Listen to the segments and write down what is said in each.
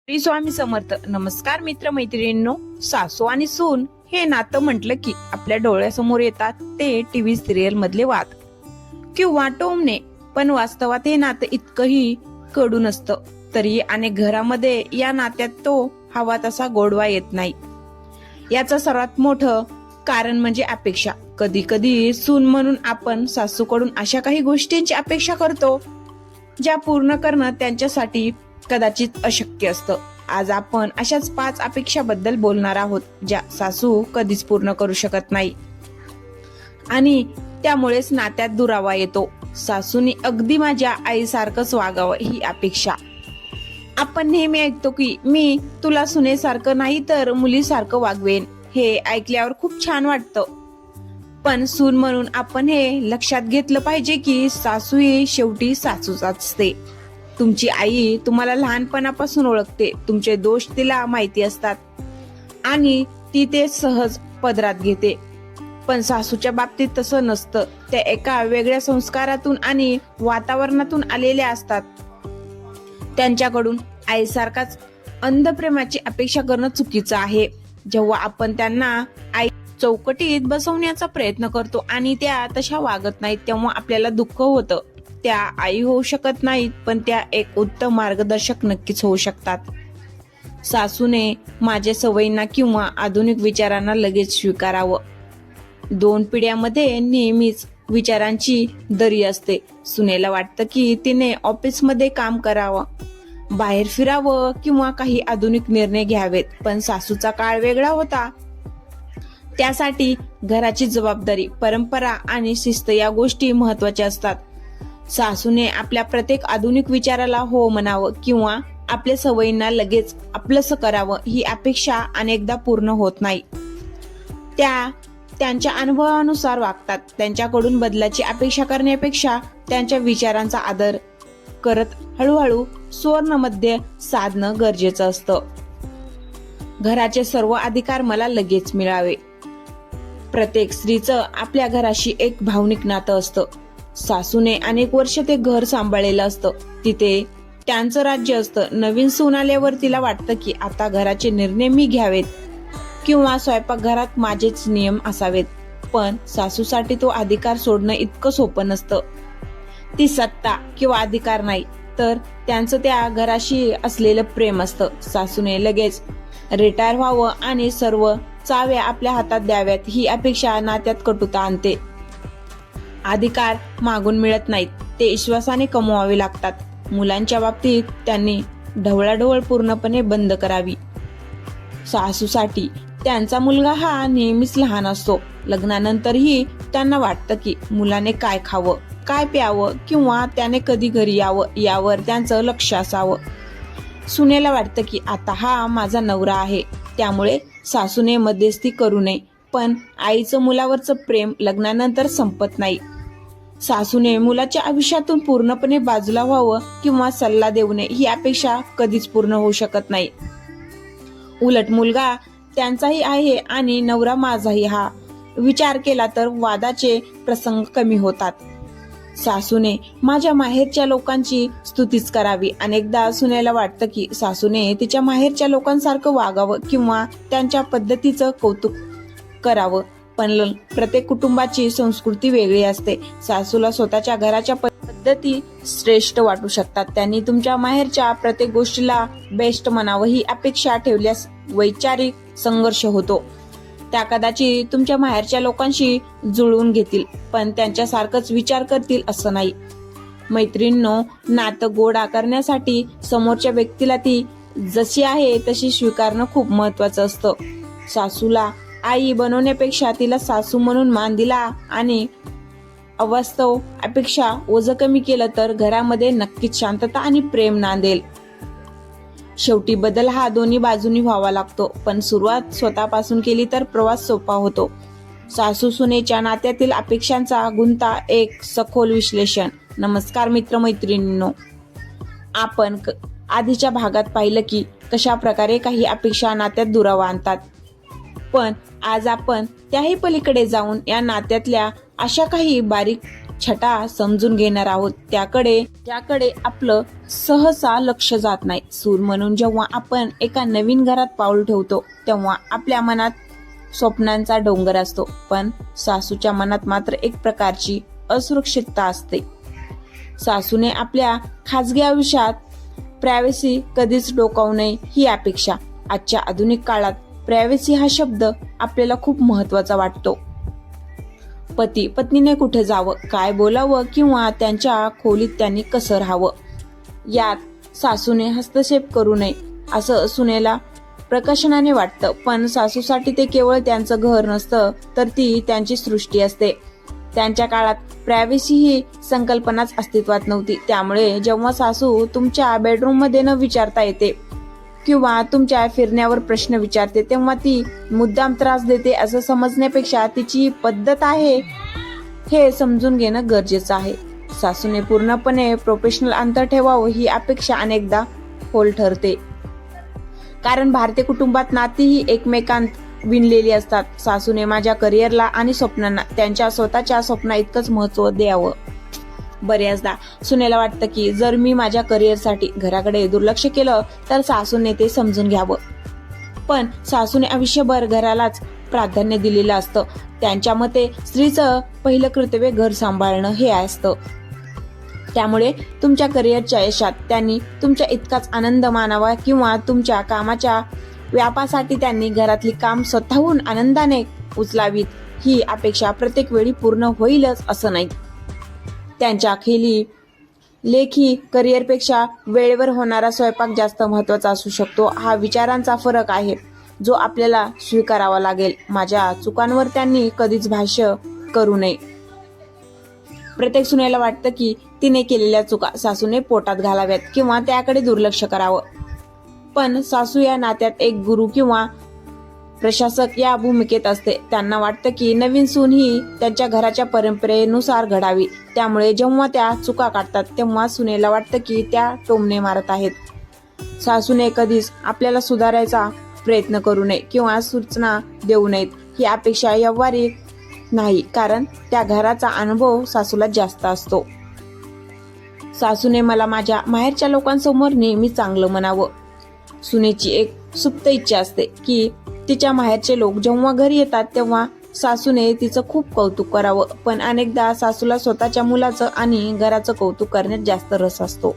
श्री स्वामी समर्थ. नमस्कार मित्र मैत्रिणींनो. सासू आणि सून हे नातं म्हटलं की आपल्या डोळ्यासमोर येतात ते टीव्ही सिरियल मधले वाद किंवा टोमणे, पण वास्तवात हे नातं इतकंही कडू नसतं. तरी अनेक घरामध्ये या नात्यात तो हवा तसा गोडवा येत नाही. याचं सर्वात मोठं कारण म्हणजे अपेक्षा. कधी कधी सून म्हणून आपण सासूकडून अशा काही गोष्टींची अपेक्षा करतो ज्या पूर्ण करणं त्यांच्यासाठी कदाचित अशक्य असतं. आज आपण अशाच 5 अपेक्षाबद्दल बोलणार आहोत ज्या सासू कधीच पूर्ण करू शकत नाही आणि त्यामुळेच नात्यात दुरावा येतो. सासूनी अगदी माझ्या आईसारखंच वागावं ही अपेक्षा. आपण नेहमी ऐकतो की मी तुला सुनेसारखं नाही तर मुलीसारखं वागवेन. हे ऐकल्यावर खूप छान वाटतं, पण सून म्हणून आपण हे लक्षात घेतलं पाहिजे की सासू ही शेवटी सासूच असते. तुमची आई तुम्हाला लहानपणापासून ओळखते, तुमचे दोष तिला माहिती असतात आणि ती ते सहज पदरात घेते. पण सासूच्या बाबतीत तसं नसतं. त्या एका वेगळ्या संस्कारातून आणि वातावरणातून आलेल्या असतात. त्यांच्याकडून आईसारखाच अंध प्रेमाची अपेक्षा करणं चुकीचं आहे. जेव्हा आपण त्यांना आई चौकटीत बसवण्याचा प्रयत्न करतो आणि त्या तशा वागत नाहीत तेव्हा आपल्याला दुःख होतं. त्या आई होऊ शकत नाहीत, पण त्या एक उत्तम मार्गदर्शक नक्कीच होऊ शकतात. सासूने माझ्या सवयींना किंवा आधुनिक विचारांना लगेच स्वीकारावं. 2 पिढ्यामध्ये नेहमीच विचारांची दरी असते. सुनेला वाटतं की तिने ऑफिसमध्ये काम करावं, बाहेर फिरावं किंवा काही आधुनिक निर्णय घ्यावेत, पण सासूचा काळ वेगळा होता. त्यासाठी घराची जबाबदारी, परंपरा आणि शिस्त या गोष्टी महत्वाच्या असतात. सासूने आपल्या प्रत्येक आधुनिक विचाराला हो म्हणावं किंवा आपल्या सवयींना लगेच आपलंसं करावं ही अपेक्षा अनेकदा पूर्ण होत नाही. त्या त्यांच्या अनुभवानुसार वागतात. त्यांच्याकडून बदलाची अपेक्षा करण्यापेक्षा त्यांच्या विचारांचा आदर करत हळूहळू सुवर्णमध्ये साधणं गरजेचं असतं. घराचे सर्व अधिकार मला लगेच मिळावे. प्रत्येक स्त्रीचं आपल्या घराशी एक भावनिक नातं असतं. सासूने अनेक वर्ष ते घर सांभाळलेलं असतं, तिथे त्यांचं राज्य असतं. नवीन सून आल्यावर तिला वाटतं की आता घराचे निर्णय मी घ्यावेत किंवा स्वयंपाकघरात माझेच नियम असावेत. पण सासूसाठी तो अधिकार सोडणं इतकं सोपं नसतं. ती सत्ता किंवा अधिकार नाही, तर त्यांचं त्या घराशी असलेलं प्रेम असतं. सासूने लगेच रिटायर व्हावं आणि सर्व चाव्या आपल्या हातात द्याव्यात ही अपेक्षा नात्यात कटुता आणते. अधिकार मागून मिळत नाहीत, ते विश्वासाने कमवावे लागतात. मुलांच्या बाबतीत त्यांनी ढवळाढवळ पूर्णपणे बंद करावी. सासूसाठी त्यांचा मुलगा हा नेहमीच लहान असतो. लग्नानंतरही त्यांना वाटतं की मुलाने काय खावं, काय प्यावं किंवा त्याने कधी घरी यावं यावर त्यांचं लक्ष असावं. सुनेला वाटतं की आता हा माझा नवरा आहे, त्यामुळे सासूने मध्यस्थी करू नये. पण आईचं मुलावरचं प्रेम लग्नानंतर संपत नाही. सासूने मुलाच्या आयुष्यातून पूर्णपणे बाजूला व्हावं किंवा सल्ला देऊ नये ही अपेक्षा कधीच पूर्ण होऊ शकत नाही. उलट मुलगा त्यांचाही आहे आणि नवरा माझाही हा विचार केला तर वादाचे प्रसंग कमी होतात. सासूने माझ्या माहेरच्या लोकांची स्तुतीच करावी. अनेकदा सुनेला वाटतं की सासूने तिच्या माहेरच्या लोकांसारखं वागावं किंवा त्यांच्या पद्धतीचं कौतुक करावं, पण प्रत्येक कुटुंबाची संस्कृती वेगळी असते. सासूला स्वतःच्या घराच्या पद्धती श्रेष्ठ वाटू शकतात. त्यांनी तुमच्या माहेरच्या प्रत्येक गोष्टीला बेस्ट म्हणावं ही अपेक्षा ठेवल्यास वैचारिक संघर्ष होतो. त्या कदाचित तुमच्या माहेरच्या लोकांशी जुळवून घेतील, पण त्यांच्यासारखंच विचार करतील असं नाही. मैत्रिणींनो, नातं गोड करण्यासाठी समोरच्या व्यक्तीला ती जशी आहे तशी स्वीकारणं खूप महत्वाचं असतं. सासूला आई बनवण्यापेक्षा तिला सासू म्हणून मान दिला आणि अवास्तव अपेक्षा ओझं कमी केलं तर घरामध्ये नक्कीच शांतता आणि प्रेम नांदेल. शेवटी बदल हा दोन्ही बाजूनी व्हावा लागतो, पण सुरुवात स्वतःपासून केली तर प्रवास सोपा होतो. सासू सुनेच्या नात्यातील अपेक्षांचा गुंता एक सखोल विश्लेषण. नमस्कार मित्र मैत्रिणींनो, आपण आधीच्या भागात पाहिलं की कशा प्रकारे काही अपेक्षा नात्यात दुरावा आणतात, पण आज आपण त्याही पलीकडे जाऊन या नात्यातल्या अशा काही बारीक छटा समजून घेणार आहोत त्याकडे आपलं सहसा लक्ष जात नाही. सून म्हणून जेव्हा आपण एका नवीन घरात पाऊल ठेवतो तेव्हा आपल्या मनात स्वप्नांचा डोंगर असतो, पण सासूच्या मनात मात्र एक प्रकारची असुरक्षितता असते. सासूने आपल्या खाजगी आयुष्यात प्रायव्हसी कधीच डोकावू नये ही अपेक्षा. आजच्या आधुनिक काळात प्रायव्हसी हा शब्द आपल्याला खूप महत्वाचा वाटतो. पती पत्नीने कुठे जावं, काय बोलावं किंवा त्यांच्या खोलीत त्यांनी कसं राहावं यात सासूने हस्तक्षेप करू नये असं सुनेला प्रकर्षाने वाटतं. पण सासूसाठी ते केवळ त्यांचं घर नसतं, तर ती त्यांची सृष्टी असते. त्यांच्या काळात प्रायव्हसी ही संकल्पनाच अस्तित्वात नव्हती. त्यामुळे जेव्हा सासू तुमच्या बेडरूम मध्ये न विचारता येते किंवा तुमच्या फिरण्यावर प्रश्न विचारते, तेव्हा ती मुद्दाम त्रास देते असं समजण्यापेक्षा तिची पद्धत आहे हे समजून घेणं गरजेचं आहे. सासूने पूर्णपणे प्रोफेशनल अंतर ठेवावं ही अपेक्षा अनेकदा फोल ठरते, कारण भारतीय कुटुंबात नाती ही एकमेकांत विणलेली असतात. सासूने माझ्या करिअरला आणि स्वप्नांना त्यांच्या स्वतःच्या स्वप्ना इतकंच महत्व द्यावं. बऱ्याचदा सुनेला वाटतं की जर मी माझ्या करिअरसाठी घराकडे दुर्लक्ष केलं तर सासूने ते समजून घ्यावं, पण सासूने आयुष्यभर घरालाच प्राधान्य दिलेलं असतं. त्यांच्या मते स्त्रीचं पहिलं कर्तव्य घर सांभाळणं हे असतं. त्यामुळे तुमच्या करिअरच्या यशात त्यांनी तुमच्या इतकाच आनंद मानावा किंवा तुमच्या कामाच्या व्यापासाठी त्यांनी घरातली काम स्वतःहून आनंदाने उचलावीत ही अपेक्षा प्रत्येक वेळी पूर्ण होईलच असं नाही. त्यांच्या लेखी करिअरपेक्षा वेळेवर होणारा स्वयंपाक जास्त महत्वाचा असू शकतो. हा विचारांचा फरक आहे जो आपल्याला स्वीकारावा लागेल. माझ्या चुकांवर त्यांनी कधीच भाष्य करू नये. प्रत्येक सुनेला वाटतं की तिने केलेल्या चुका सासूने पोटात घालाव्यात किंवा त्याकडे दुर्लक्ष करावं, पण सासू या नात्यात एक गुरु किंवा प्रशासक या भूमिकेत असते. त्यांना वाटतं की नवीन सून ही त्यांच्या घराच्या परंपरेनुसार घडावी. त्यामुळे जेव्हा त्या चुका काढतात तेव्हा सुनेला वाटतं की त्या टोमणे मारत आहेत. सासूने कधीच आपल्याला सुधारायचा प्रयत्न करू नये किंवा सूचना देऊ नयेत ही अपेक्षा व्यावहारिक नाही, कारण त्या घराचा अनुभव सासूला जास्त असतो. सासूने मला माझ्या माहेरच्या लोकांसमोर नेहमी चांगलं म्हणावं. सुनेची एक सुप्त इच्छा असते की तिच्या माहेरचे लोक जेव्हा घरी येतात तेव्हा सासूने तिचं खूप कौतुक करावं, पण अनेकदा सासूला स्वतःच्या मुलाचं आणि घराचं कौतुक करण्यात जास्त रस असतो.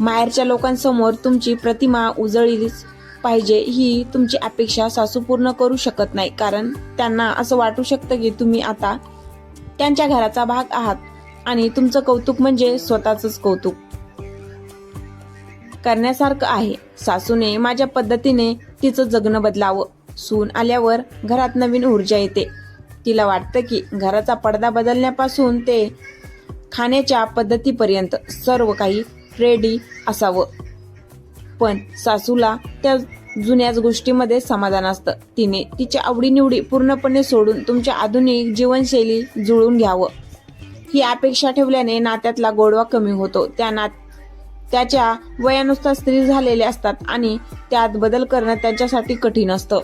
माहेरच्या लोकांसमोर तुमची प्रतिमा उजळलीच पाहिजे ही तुमची अपेक्षा सासू पूर्ण करू शकत नाही, कारण त्यांना असं वाटू शकतं की तुम्ही आता त्यांच्या घराचा भाग आहात आणि तुमचं कौतुक म्हणजे स्वतःच कौतुक करण्यासारखं आहे. सासूने माझ्या पद्धतीने तिचं जगणं बदलावं. सून आल्यावर घरात नवीन ऊर्जा येते. तिला वाटतं की घराचा पडदा बदलण्यापासून ते खाण्याच्या पद्धतीपर्यंत सर्व काही रेडी असावं, पण सासूला त्या जुन्याच गोष्टीमध्ये समाधान असतं. तिने तिच्या आवडीनिवडी पूर्णपणे सोडून तुमच्या आधुनिक जीवनशैली जुळून घ्यावं ही अपेक्षा ठेवल्याने नात्यातला गोडवा कमी होतो. त्याच्या वयानुसार स्त्री झालेले असतात आणि त्यात बदल करणं त्यांच्यासाठी कठीण असतं.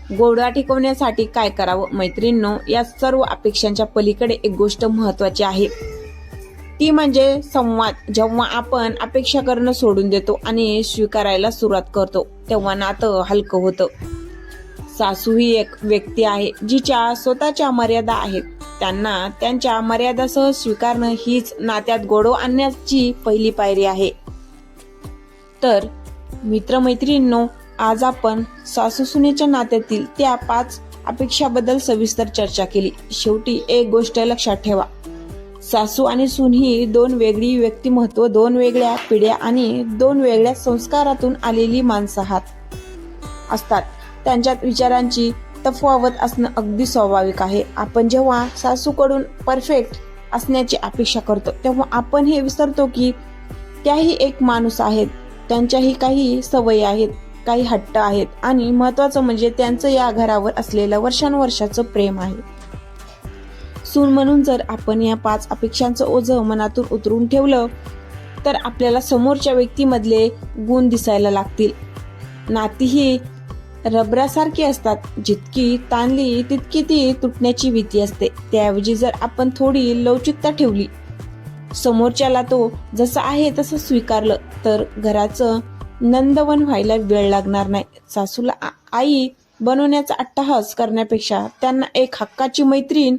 गोडवा टिकवण्यासाठी काय करावं? मैत्रिणींनो, या सर्व अपेक्षांच्या पलीकडे एक गोष्ट महत्वाची आहे, ती म्हणजे संवाद. जेव्हा आपण अपेक्षा करणं सोडून देतो आणि स्वीकारायला सुरुवात करतो तेव्हा नातं हलकं होतं. सासू ही एक व्यक्ती आहे जिच्या स्वतःच्या मर्यादा आहेत. त्यांना त्यांच्या मर्यादासह स्वीकारणं हीच नात्यात गोडवा आणण्याची पहिली पायरी आहे. तर मित्रमैत्रिणींनो, आज आपण सासू सुनेच्या नात्यातील त्या 5 अपेक्षाबद्दल सविस्तर चर्चा केली. शेवटी एक गोष्ट लक्षात ठेवा, सासू आणि सून ही 2 वेगळी व्यक्तिमत्व, 2 वेगळ्या पिढ्या आणि 2 वेगळ्या संस्कारातून आलेली माणसं असतात. त्यांच्यात विचारांची तफावत असणं अगदी स्वाभाविक आहे. आपण जेव्हा सासूकडून परफेक्ट असण्याची अपेक्षा करतो तेव्हा आपण हे विसरतो की त्याही एक माणूस आहेत. त्यांच्याही काही सवयी आहेत, काही हट्ट आहेत आणि महत्वाचं म्हणजे त्यांचं या घरावर असलेलं वर्षानुवर्षाचं प्रेम आहे. सून म्हणून जर आपण या 5 अपेक्षांचं ओझं मनातून उतरून ठेवलं तर आपल्याला समोरच्या व्यक्तीमधले गुण दिसायला लागतील. नाती ही रबरासारखी असतात, जितकी ताणली तितकी ती तुटण्याची भीती असते. त्याऐवजी जर आपण थोडी लवचिकता ठेवली, समोरच्याला तो जसा आहे तसं स्वीकारलं, तर घराचं नंदवन व्हायला वेळ लागणार नाही. सासूला आई बनवण्याचा अट्टहास करण्यापेक्षा त्यांना एक हक्काची मैत्रीण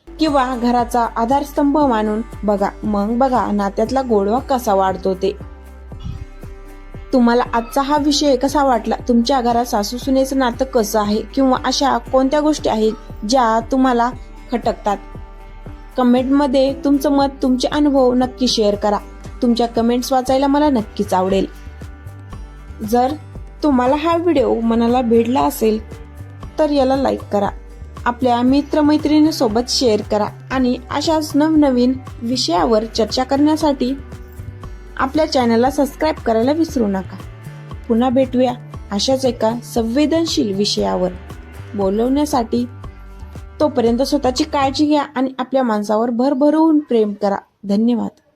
किंवा घराचा आधारस्तंभ मानून बघा. मग बघा नात्यातला गोडवा कसा वाढतो ते. तुम्हाला आजचा हा विषय कसा वाटला? तुमच्या घरात सासू सुनेचं नातं कसं आहे, किंवा अशा कोणत्या गोष्टी आहेत ज्या तुम्हाला खटकतात? कमेंटमध्ये तुमचं मत, तुमचे अनुभव नक्की शेअर करा. तुमच्या कमेंट्स वाचायला मला नक्कीच आवडेल. जर तुम्हाला हा व्हिडिओ मनाला भिडला असेल तर याला लाईक करा, आपल्या मित्रमैत्रिणींसोबत शेअर करा आणि अशाच नवनवीन विषयावर चर्चा करण्यासाठी आपल्या चॅनलला सबस्क्राईब करायला विसरू नका. पुन्हा भेटूया अशाच एका संवेदनशील विषयावर बोलवण्यासाठी. तोपर्यंत स्वतःची काळजी घ्या आणि आपल्या माणसावर भरभरून प्रेम करा. धन्यवाद.